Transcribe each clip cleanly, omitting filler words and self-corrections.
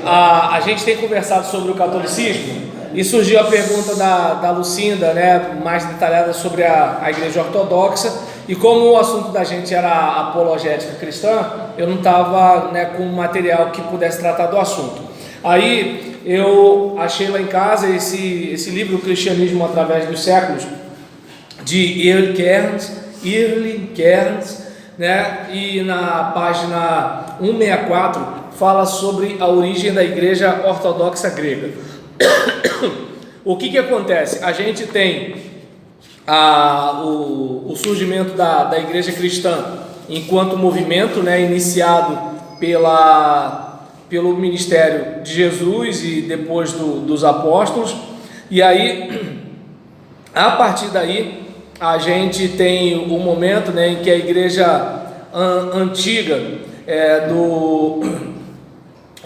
A gente tem conversado sobre o catolicismo e surgiu a pergunta da Lucinda, né, mais detalhada sobre a Igreja Ortodoxa, e como o assunto da gente era apologética cristã, eu não estava, né, com material que pudesse tratar do assunto. Aí eu achei lá em casa esse livro, O Cristianismo através dos Séculos, de Erling Cairns, né, e na página 164 fala sobre a origem da Igreja Ortodoxa Grega. O que acontece? A gente tem o surgimento da Igreja Cristã enquanto movimento, né, iniciado pelo ministério de Jesus e depois dos apóstolos, e aí, a partir daí, a gente tem o momento, né, em que a Igreja antiga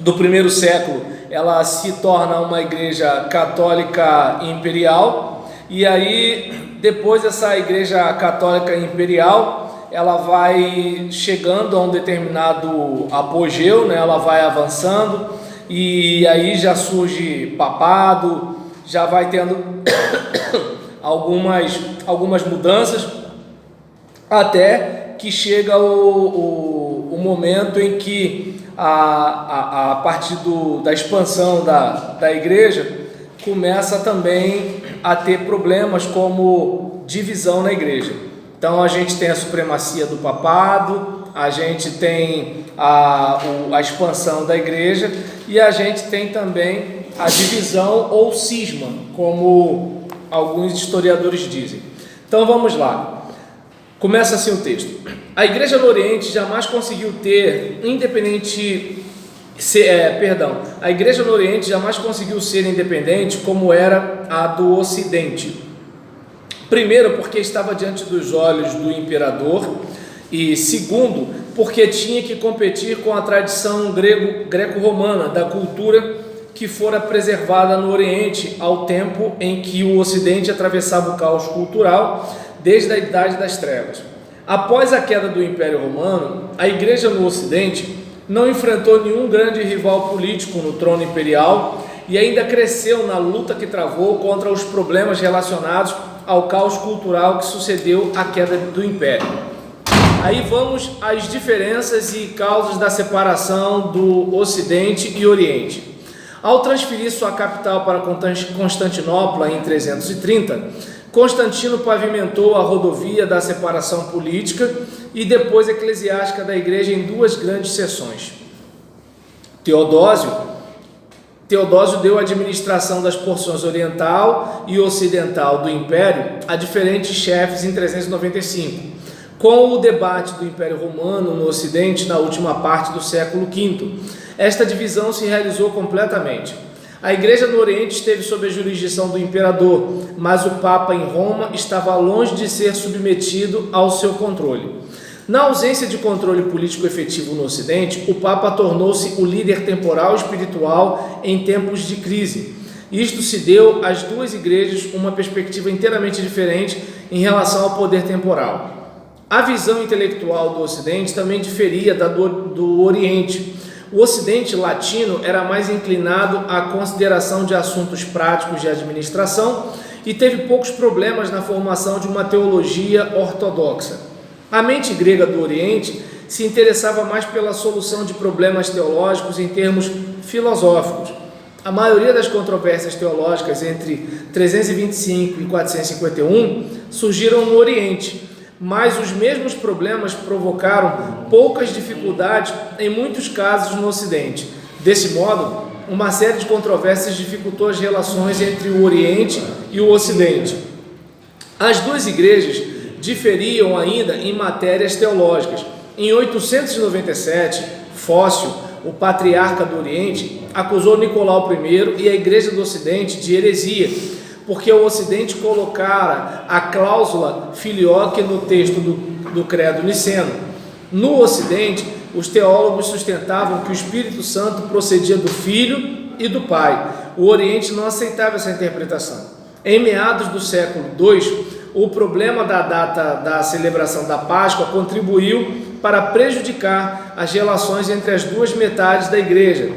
do primeiro século, ela se torna uma igreja católica imperial, e aí depois essa igreja católica imperial, ela vai chegando a um determinado apogeu, né? Ela vai avançando, e aí já surge papado, já vai tendo algumas mudanças, até que chega o momento em que a partir da expansão da igreja, começa também a ter problemas como divisão na igreja. Então a gente tem a supremacia do papado, a gente tem a expansão da igreja, e a gente tem também a divisão ou cisma, como alguns historiadores dizem. Então vamos lá. Começa assim o texto. A Igreja no Oriente jamais conseguiu ter a Igreja no Oriente jamais conseguiu ser independente como era a do Ocidente. Primeiro, porque estava diante dos olhos do imperador, e segundo, porque tinha que competir com a tradição greco-romana da cultura que fora preservada no Oriente ao tempo em que o Ocidente atravessava o caos cultural desde a Idade das Trevas. Após a queda do Império Romano, a Igreja no Ocidente não enfrentou nenhum grande rival político no trono imperial e ainda cresceu na luta que travou contra os problemas relacionados ao caos cultural que sucedeu à queda do Império. Aí vamos às diferenças e causas da separação do Ocidente e Oriente. Ao transferir sua capital para Constantinopla em 330, Constantino pavimentou a rodovia da separação política e depois eclesiástica da igreja em duas grandes seções. Teodósio deu a administração das porções oriental e ocidental do império a diferentes chefes em 395. Com o debate do Império Romano no Ocidente na última parte do século V, esta divisão se realizou completamente. A Igreja no Oriente esteve sob a jurisdição do imperador, mas o Papa em Roma estava longe de ser submetido ao seu controle. Na ausência de controle político efetivo no Ocidente, o Papa tornou-se o líder temporal e espiritual em tempos de crise. Isto se deu às duas igrejas uma perspectiva inteiramente diferente em relação ao poder temporal. A visão intelectual do Ocidente também diferia da do Oriente. O Ocidente latino era mais inclinado à consideração de assuntos práticos de administração e teve poucos problemas na formação de uma teologia ortodoxa. A mente grega do Oriente se interessava mais pela solução de problemas teológicos em termos filosóficos. A maioria das controvérsias teológicas entre 325 e 451 surgiram no Oriente, mas os mesmos problemas provocaram poucas dificuldades em muitos casos no Ocidente. Desse modo, uma série de controvérsias dificultou as relações entre o Oriente e o Ocidente. As duas igrejas diferiam ainda em matérias teológicas. Em 897, Fócio, o patriarca do Oriente, acusou Nicolau I e a Igreja do Ocidente de heresia, porque o Ocidente colocara a cláusula filioque no texto do Credo Niceno. No Ocidente, os teólogos sustentavam que o Espírito Santo procedia do Filho e do Pai. O Oriente não aceitava essa interpretação. Em meados do século II, o problema da data da celebração da Páscoa contribuiu para prejudicar as relações entre as duas metades da Igreja.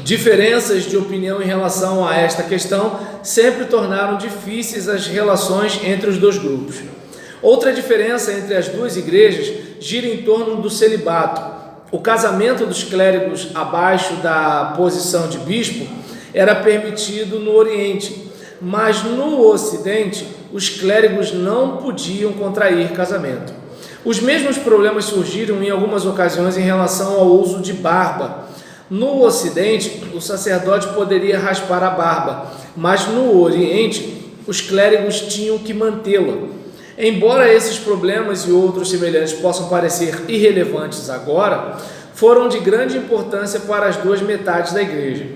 Diferenças de opinião em relação a esta questão sempre tornaram difíceis as relações entre os dois grupos. Outra diferença entre as duas igrejas gira em torno do celibato. O casamento dos clérigos abaixo da posição de bispo era permitido no Oriente, mas no Ocidente os clérigos não podiam contrair casamento. Os mesmos problemas surgiram em algumas ocasiões em relação ao uso de barba. No Ocidente, o sacerdote poderia raspar a barba, mas no Oriente, os clérigos tinham que mantê-la. Embora esses problemas e outros semelhantes possam parecer irrelevantes agora, foram de grande importância para as duas metades da igreja.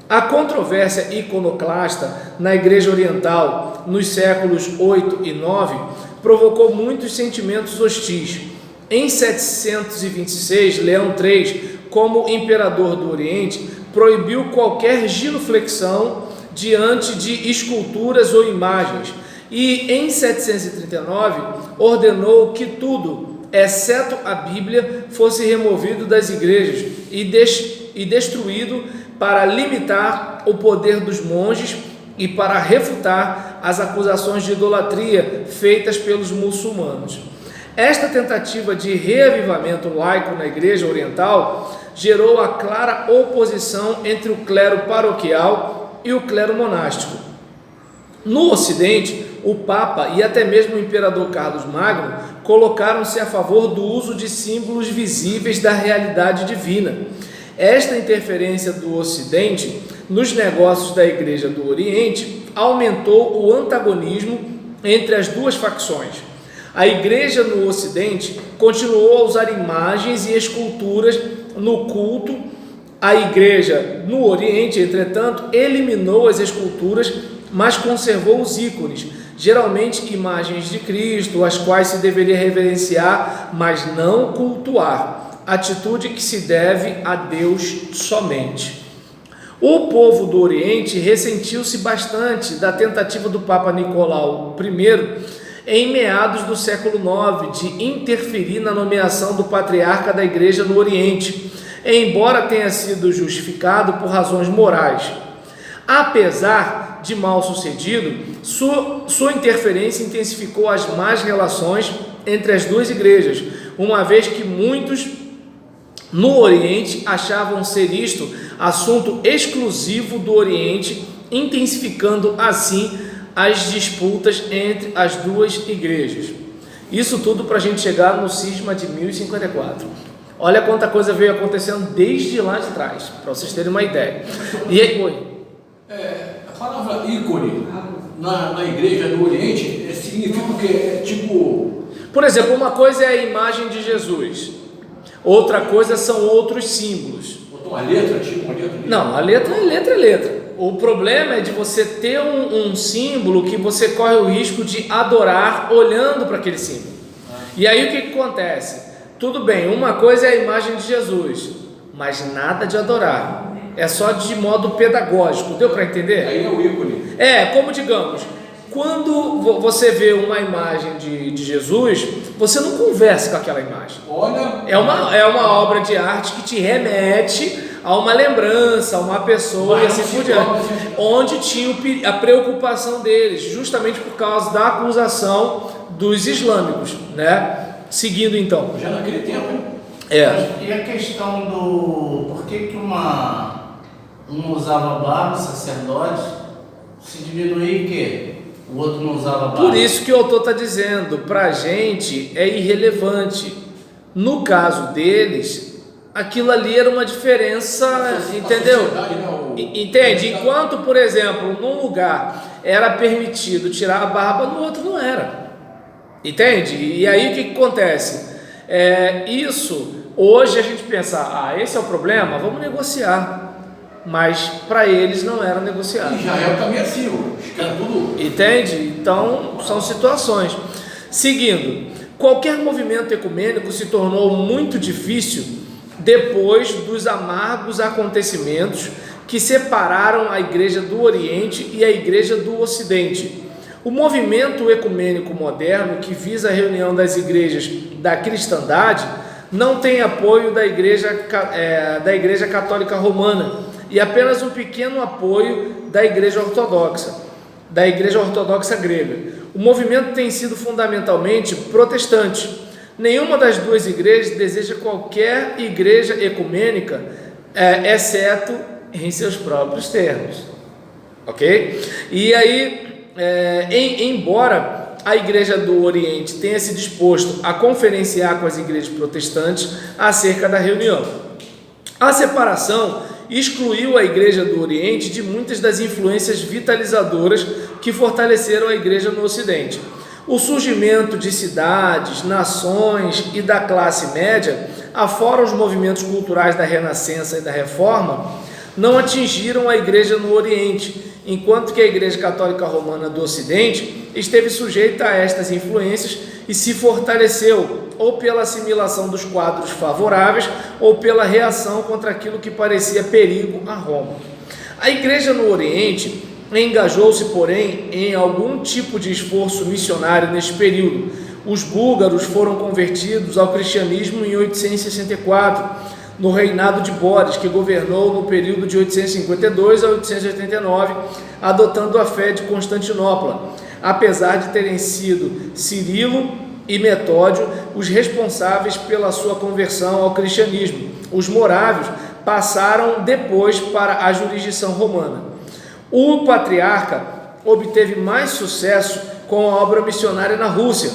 A controvérsia iconoclasta na Igreja Oriental nos séculos 8 e 9 provocou muitos sentimentos hostis. Em 726, Leão III, como imperador do Oriente, proibiu qualquer genuflexão diante de esculturas ou imagens e, em 739, ordenou que tudo, exceto a Bíblia, fosse removido das igrejas e destruído para limitar o poder dos monges e para refutar as acusações de idolatria feitas pelos muçulmanos. Esta tentativa de reavivamento laico na Igreja Oriental gerou a clara oposição entre o clero paroquial e o clero monástico. No Ocidente, o Papa e até mesmo o Imperador Carlos Magno colocaram-se a favor do uso de símbolos visíveis da realidade divina. Esta interferência do Ocidente nos negócios da Igreja do Oriente aumentou o antagonismo entre as duas facções. A Igreja no Ocidente continuou a usar imagens e esculturas no culto. A Igreja no Oriente, entretanto, eliminou as esculturas, mas conservou os ícones, geralmente imagens de Cristo, as quais se deveria reverenciar, mas não cultuar, atitude que se deve a Deus somente. O povo do Oriente ressentiu-se bastante da tentativa do Papa Nicolau I, em meados do século IX, de interferir na nomeação do patriarca da Igreja no Oriente, embora tenha sido justificado por razões morais. Apesar de mal sucedido, sua interferência intensificou as más relações entre as duas igrejas, uma vez que muitos no Oriente achavam ser isto assunto exclusivo do Oriente, intensificando assim as disputas entre as duas igrejas. Isso tudo para a gente chegar no cisma de 1054. Olha quanta coisa veio acontecendo desde lá de trás, para vocês terem uma ideia. E aí, a palavra ícone na igreja do Oriente significa o quê? Tipo... Por exemplo, uma coisa é a imagem de Jesus, outra coisa são outros símbolos. Botou uma letra, tipo uma letra? Não, a letra é letra. O problema é de você ter um símbolo que você corre o risco de adorar olhando para aquele símbolo. E aí o que acontece? Tudo bem, uma coisa é a imagem de Jesus, mas nada de adorar. É só de modo pedagógico, deu para entender? Aí é o ícone. Como digamos, quando você vê uma imagem de Jesus, você não conversa com aquela imagem. Olha, é uma obra de arte que te remete a uma lembrança, a uma pessoa e assim por diante, onde tinha a preocupação deles, justamente por causa da acusação dos islâmicos, né? Seguindo então. Já naquele tempo. E a questão do por que um usava barba, sacerdote, se diminuir que o outro não usava barba? Por isso que o autor está dizendo, para a gente é irrelevante. No caso deles, aquilo ali era uma diferença, entendeu? Entende? Enquanto, por exemplo, num lugar era permitido tirar a barba, no outro não era. Entende? E aí o que acontece? Isso, hoje a gente pensa, esse é o problema, vamos negociar. Mas para eles não era negociar. E Israel também é assim, tudo. Entende? Então são situações. Seguindo, qualquer movimento ecumênico se tornou muito difícil depois dos amargos acontecimentos que separaram a Igreja do Oriente e a Igreja do Ocidente. O movimento ecumênico moderno, que visa a reunião das igrejas da cristandade, não tem apoio da Igreja Católica Romana e apenas um pequeno apoio da Igreja Ortodoxa grega. O movimento tem sido fundamentalmente protestante. Nenhuma das duas igrejas deseja qualquer igreja ecumênica, exceto em seus próprios termos, ok? E aí, embora a Igreja do Oriente tenha se disposto a conferenciar com as igrejas protestantes acerca da reunião, a separação excluiu a Igreja do Oriente de muitas das influências vitalizadoras que fortaleceram a Igreja no Ocidente. O surgimento de cidades, nações e da classe média, afora os movimentos culturais da Renascença e da Reforma, não atingiram a Igreja no Oriente, enquanto que a Igreja Católica Romana do Ocidente esteve sujeita a estas influências e se fortaleceu, ou pela assimilação dos quadros favoráveis, ou pela reação contra aquilo que parecia perigo a Roma. A Igreja no Oriente engajou-se, porém, em algum tipo de esforço missionário neste período. Os búlgaros foram convertidos ao cristianismo em 864, no reinado de Boris, que governou no período de 852 a 889, adotando a fé de Constantinopla, apesar de terem sido Cirilo e Metódio os responsáveis pela sua conversão ao cristianismo. Os morávios passaram depois para a jurisdição romana. O patriarca obteve mais sucesso com a obra missionária na Rússia.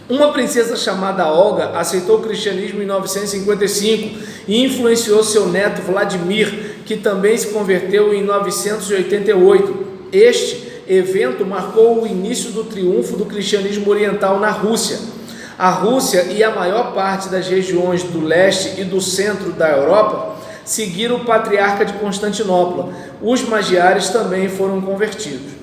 Uma princesa chamada Olga aceitou o cristianismo em 955 e influenciou seu neto Vladimir, que também se converteu em 988. Este evento marcou o início do triunfo do cristianismo oriental na Rússia. A Rússia e a maior parte das regiões do leste e do centro da Europa seguiram o patriarca de Constantinopla. Os magiares também foram convertidos.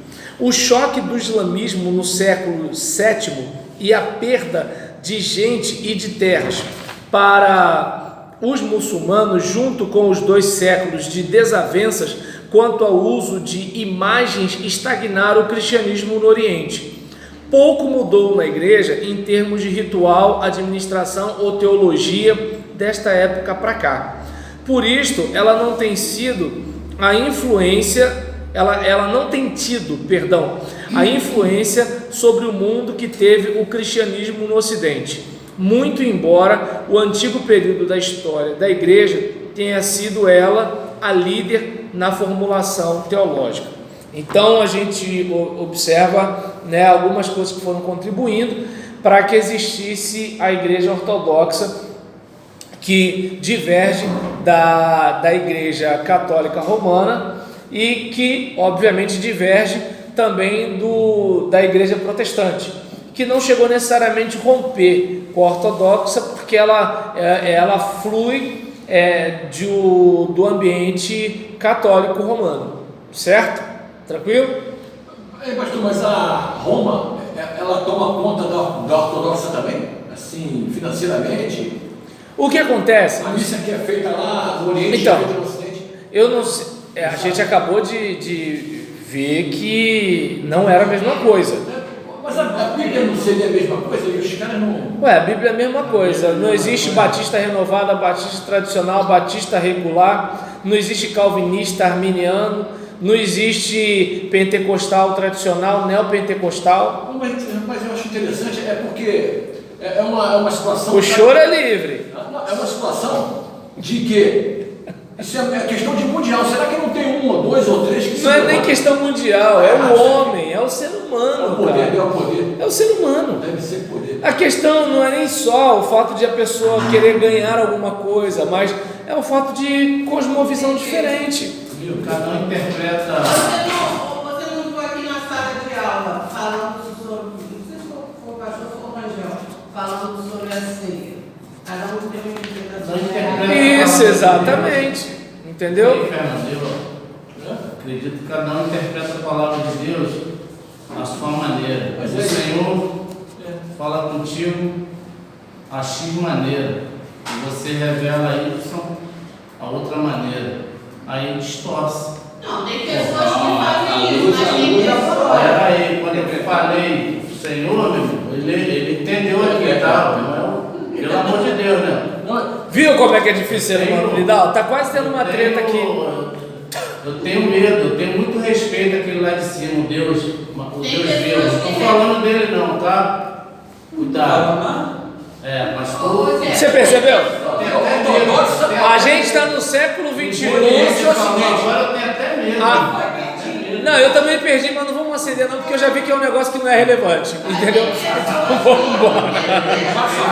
O choque do islamismo no século VII e a perda de gente e de terras para os muçulmanos, junto com os 2 séculos de desavenças quanto ao uso de imagens, estagnaram o cristianismo no Oriente. Pouco mudou na igreja em termos de ritual, administração ou teologia desta época para cá. Por isto, ela não tem tido a influência sobre o mundo que teve o cristianismo no Ocidente, muito embora o antigo período da história da igreja tenha sido ela a líder na formulação teológica. Então a gente observa, algumas coisas que foram contribuindo para que existisse a igreja ortodoxa, que diverge da igreja católica romana e que obviamente diverge também da igreja protestante, que não chegou necessariamente a romper com a ortodoxa, porque ela flui do ambiente católico romano, certo? Tranquilo? Mas a Roma, ela toma conta da ortodoxa também? Assim, financeiramente? O que acontece? A missa que é feita lá no Oriente, então, é feita no Ocidente? Eu não sei, a gente acabou de ver que não era a mesma coisa. Mas a Bíblia não seria a mesma coisa? E os caras não... A Bíblia é a mesma coisa. Não existe batista renovada, batista tradicional, batista regular, não existe calvinista, arminiano, não existe pentecostal tradicional, neopentecostal. Mas eu acho interessante, porque é uma situação... O choro é livre. É uma situação de que isso é questão de mundial. Será que não tem 1 ou 2 ou 3 que... Não é nem questão mundial, é o homem, é o ser humano. É o poder, é o poder. É o ser humano. Deve ser poder. A questão não é nem só o fato de a pessoa querer ganhar alguma coisa, mas é o fato de cosmovisão diferente. Cada um interpreta... Você não foi aqui na sala de aula falando sobre... Não sei se foi o pastor ou o Rangel, falando sobre assim... Cada um tem uma interpretação. Isso, exatamente. Entendeu? Eu acredito que cada um interpreta a palavra de Deus à sua maneira. Mas o Senhor fala contigo a X maneira. E você revela Y a outra maneira. Aí distorce. Não, tem pessoas que fazem isso, mas tem pessoas... Aí, quando eu falei, o Senhor, meu irmão, ele entendeu aqui, tá? Pelo amor de Deus, né? Não, Viu como é que é difícil ser humano, Lidal? Tá quase tendo uma treta aqui. Eu tenho medo, eu tenho muito respeito àquele lá de cima, o Deus vivo. Não estou falando dele não, tá? Cuidado. Mas você percebeu? A gente está no século XXI. Agora eu tenho até medo. Não, eu também perdi, mas não vamos acender não, porque eu já vi que é um negócio que não é relevante, entendeu? Então vamos embora.